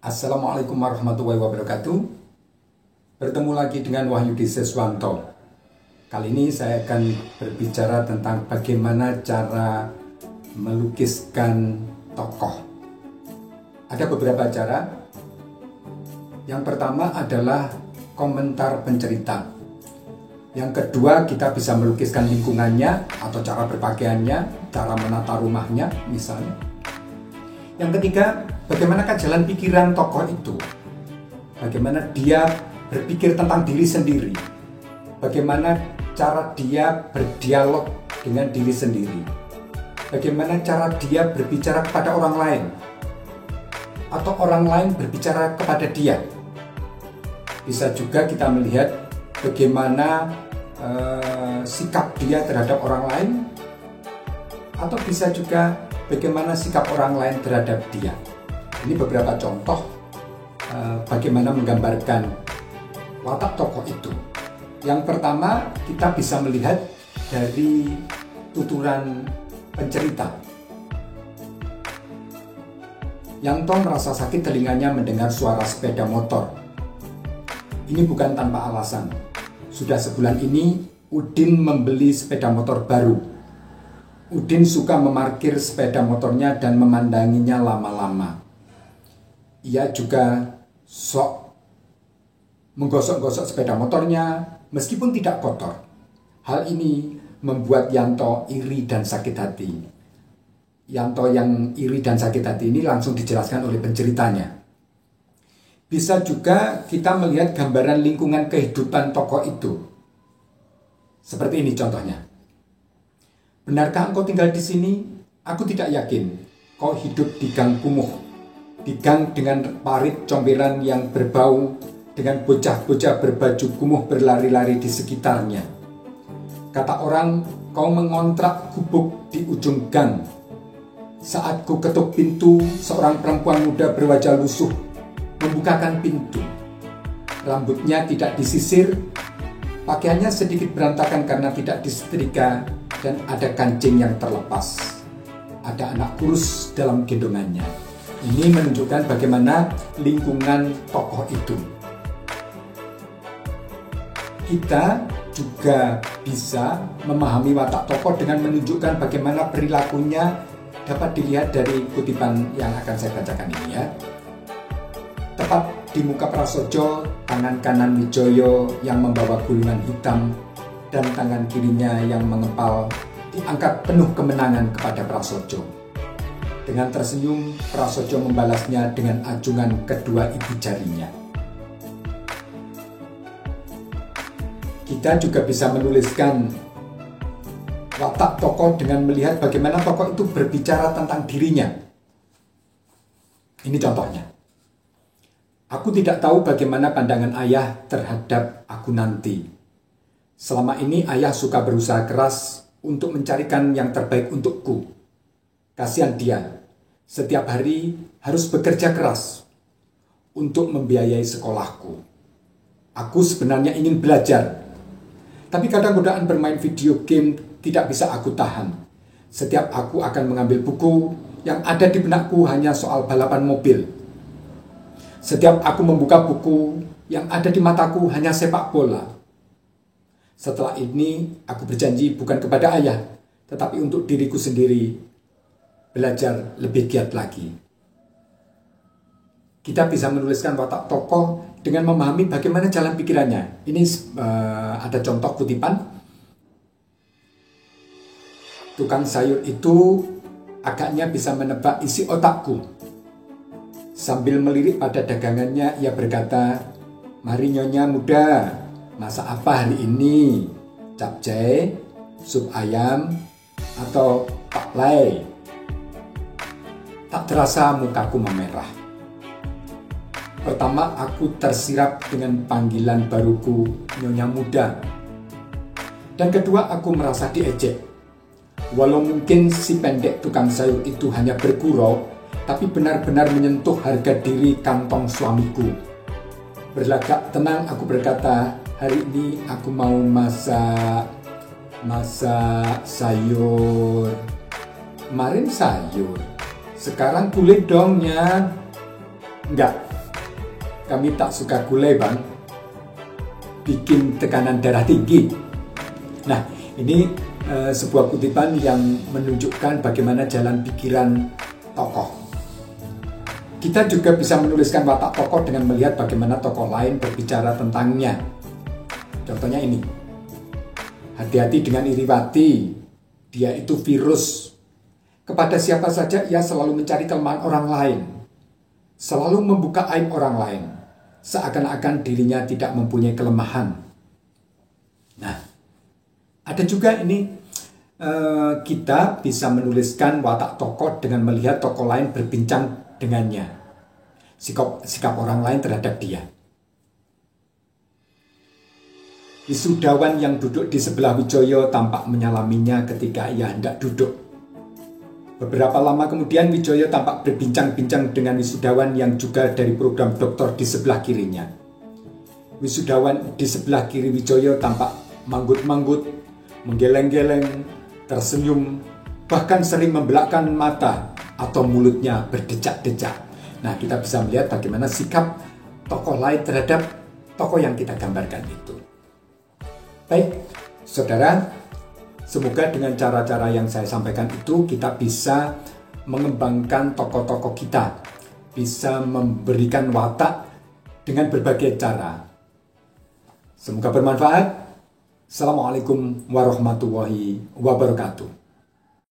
Assalamualaikum warahmatullahi wabarakatuh. Bertemu lagi dengan Wahyudi Seswanto. Kali ini saya akan berbicara tentang bagaimana cara melukiskan tokoh. Ada beberapa cara. Yang pertama adalah komentar pencerita. Yang kedua, kita bisa melukiskan lingkungannya atau cara berpakaiannya, cara menata rumahnya misalnya. Yang ketiga, bagaimanakah jalan pikiran tokoh itu? Bagaimana dia berpikir tentang diri sendiri? Bagaimana cara dia berdialog dengan diri sendiri? Bagaimana cara dia berbicara kepada orang lain? Atau orang lain berbicara kepada dia? Bisa juga kita melihat bagaimana sikap dia terhadap orang lain, atau bisa juga bagaimana sikap orang lain terhadap dia. Ini beberapa contoh bagaimana menggambarkan watak tokoh itu. Yang pertama, kita bisa melihat dari tuturan pencerita. Yanto merasa sakit telinganya mendengar suara sepeda motor. Ini bukan tanpa alasan. Sudah sebulan ini, Udin membeli sepeda motor baru. Udin suka memarkir sepeda motornya dan memandanginya lama-lama. Ia juga sok menggosok-gosok sepeda motornya meskipun tidak kotor. Hal ini membuat Yanto iri dan sakit hati. Yanto yang iri dan sakit hati ini langsung dijelaskan oleh penceritanya. Bisa juga kita melihat gambaran lingkungan kehidupan tokoh itu. Seperti ini contohnya. Benarkah engkau tinggal di sini? Aku tidak yakin. Kau hidup di gang kumuh. Di gang dengan parit comberan yang berbau, dengan bocah-bocah berbaju kumuh berlari-lari di sekitarnya. Kata orang, kau mengontrak gubuk di ujung gang. Saat ku ketuk pintu, seorang perempuan muda berwajah lusuh membukakan pintu. Rambutnya tidak disisir, pakaiannya sedikit berantakan karena tidak disetrika, dan ada kancing yang terlepas. Ada anak kurus dalam gendongannya. Ini menunjukkan bagaimana lingkungan tokoh itu. Kita juga bisa memahami watak tokoh dengan menunjukkan bagaimana perilakunya dapat dilihat dari kutipan yang akan saya bacakan ini ya. Tepat di muka Prasojo, tangan kanan Wijoyo yang membawa gulungan hitam dan tangan kirinya yang mengepal diangkat penuh kemenangan kepada Prasojo. Dengan tersenyum, Prasojo membalasnya dengan acungan kedua ibu jarinya. Kita juga bisa menuliskan watak tokoh dengan melihat bagaimana tokoh itu berbicara tentang dirinya. Ini contohnya. Aku tidak tahu bagaimana pandangan ayah terhadap aku nanti. Selama ini ayah suka berusaha keras untuk mencarikan yang terbaik untukku. Kasihan dia, setiap hari harus bekerja keras untuk membiayai sekolahku. Aku sebenarnya ingin belajar, tapi kadang godaan bermain video game tidak bisa aku tahan. Setiap aku akan mengambil buku, yang ada di benakku hanya soal balapan mobil. Setiap aku membuka buku, yang ada di mataku hanya sepak bola. Setelah ini, aku berjanji bukan kepada ayah, tetapi untuk diriku sendiri, belajar lebih giat lagi. Kita bisa menuliskan watak tokoh dengan memahami bagaimana jalan pikirannya. Ini ada contoh kutipan. Tukang sayur itu agaknya bisa menebak isi otakku. Sambil melirik pada dagangannya, ia berkata, "Mari nyonya muda, masak apa hari ini? Capcay, sup ayam, atau paklay?" Tak terasa mukaku memerah. Pertama, aku tersirap dengan panggilan baruku, nyonya muda. Dan kedua, aku merasa diejek. Walau mungkin si pendek tukang sayur itu hanya bergurau, tapi benar-benar menyentuh harga diri kantong suamiku. Berlagak tenang aku berkata, hari ini aku mau masak sayur. Kemarin sayur, sekarang kulit dong ya. Enggak, kami tak suka gulai bang, bikin tekanan darah tinggi. Nah, ini sebuah kutipan yang menunjukkan bagaimana jalan pikiran tokoh. Kita juga bisa menuliskan watak tokoh dengan melihat bagaimana tokoh lain berbicara tentangnya. Contohnya ini, hati-hati dengan iriwati, dia itu virus. Kepada siapa saja ia selalu mencari kelemahan orang lain, selalu membuka aib orang lain, seakan-akan dirinya tidak mempunyai kelemahan. Nah, ada juga ini, kita bisa menuliskan watak tokoh dengan melihat tokoh lain berbincang dengannya, sikap orang lain terhadap dia. Wisudawan yang duduk di sebelah Wijoyo tampak menyalaminya ketika ia hendak duduk. Beberapa lama kemudian Wijoyo tampak berbincang-bincang dengan wisudawan yang juga dari program doktor di sebelah kirinya. Wisudawan di sebelah kiri Wijoyo tampak manggut-manggut, menggeleng-geleng, tersenyum, bahkan sering membelakkan mata atau mulutnya berdecak-decak. Nah, kita bisa melihat bagaimana sikap tokoh lain terhadap tokoh yang kita gambarkan itu. Baik, saudara, semoga dengan cara-cara yang saya sampaikan itu kita bisa mengembangkan tokoh-tokoh kita, bisa memberikan watak dengan berbagai cara. Semoga bermanfaat. Assalamualaikum warahmatullahi wabarakatuh.